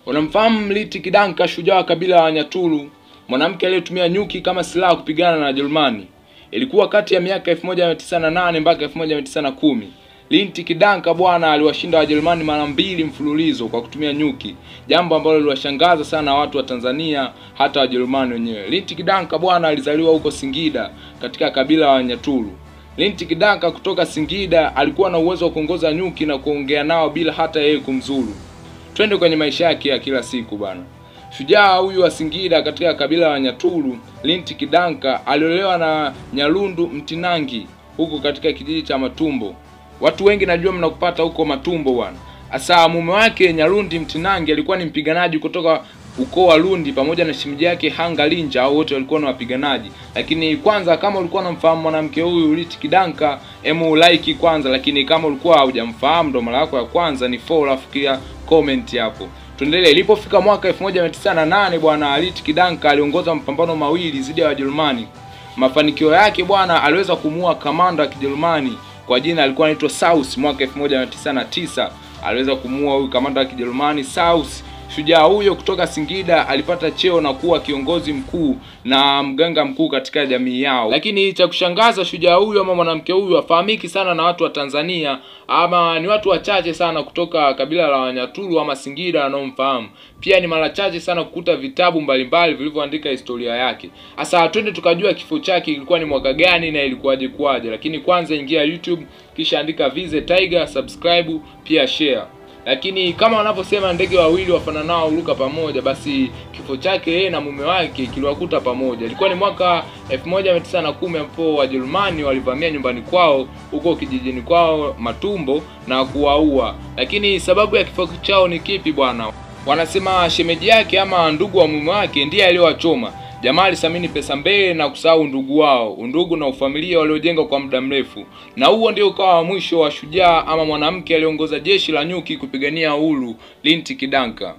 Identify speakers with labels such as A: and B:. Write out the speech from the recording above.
A: Unamfahamu Liti Kidanka, shujaa wa kabila la Wanyaturu, mwanamke aliyetumia nyuki kama silaha kupigana na Wajerumani? Ilikuwa kati ya miaka 1908 mpaka 1910. Liti Kidanka bwana aliwashinda Wajerumani mara 2 mfululizo kwa kutumia nyuki, jambo ambalo liliwashangaza sana watu wa Tanzania, hata Wajerumani wenyewe. Liti Kidanka bwana alizaliwa huko Singida katika kabila la Wanyaturu. Liti Kidanka kutoka Singida alikuwa na uwezo wa kuongoza nyuki na kuongea nao bila hata yeye kumzuru. Twende kwenye maisha yake ya kila siku bana. Shujaa huyu wa Singida katika kabila la Wanyaturu, Liti Kidanka aliolewa na Nyalundu Mtinangi huko katika kijiji cha Matumbo. Watu wengi najua mnakupata huko Matumbo bwana. Asa mume wake Nyalundi Mtinangi alikuwa ni mpiganaji kutoka ukoo wa Lundi pamoja na shemeji yake Hanga Linja, au wote walikuwa na wapiganaji. Lakini kwanza, kama ulikuwa unamfahamu mwanamke huyu Liti Kidanka, like kwanza, lakini kama ulikuwa hujamfahamu ndo mara yako ya kwanza, ni follow alafu kia comment hapo. Tuendelee. Ilipofika mwaka 1908 bwana, Liti Kidanka aliongoza mapambano mawili dhidi ya Wajerumani. Mafanikio yake bwana, aliweza kumuua kamanda wa Kijerumani kwa jina alikuwa anaitwa Saus. Mwaka 1909 aliweza kumuua huyu kamanda wa Kijerumani Saus. Shujaa huyo kutoka Singida alipata cheo na kuwa kiongozi mkuu na mganga mkuu katika jamii yao. Lakini cha kushangaza, shujaa huyo ama mwanamke huyu hafahamiki sana na watu wa Tanzania, ama ni watu wachache sana kutoka kabila la Wanyaturu ama Singida wanaomfahamu. Pia ni mara chache sana kukuta vitabu mbalimbali vilivyoandika historia yake. Sasa twende tukajua kifo chake kilikuwa ni mwaka gani na ilikuwaje kwaje. Lakini kwanza ingia YouTube, kisha andika Vize Tiger, subscribe, pia share. Lakini kama wanavyosema ndege wawili wafananao huruka pamoja, basi kifo chake yeye na mume wake kiliwakuta pamoja. Ilikuwa ni mwaka 1910 ambapo Wajerumani walivamia nyumbani kwao huko kijijini kwao Matumbo na kuwaua. Lakini sababu ya kifo chao ni kipi bwana? Wanasema shemeji yake ama ndugu wa mume wake ndiye aliyowachoma. Jamaa alisamini pesa mbele na kusahau ndugu wao, undugu na ufamilia waliojenga kwa muda mrefu. Na huo ndio ukawa mwisho wa shujaa ama mwanamke aliongoza jeshi la nyuki kupigania uhuru, Liti Kidanka.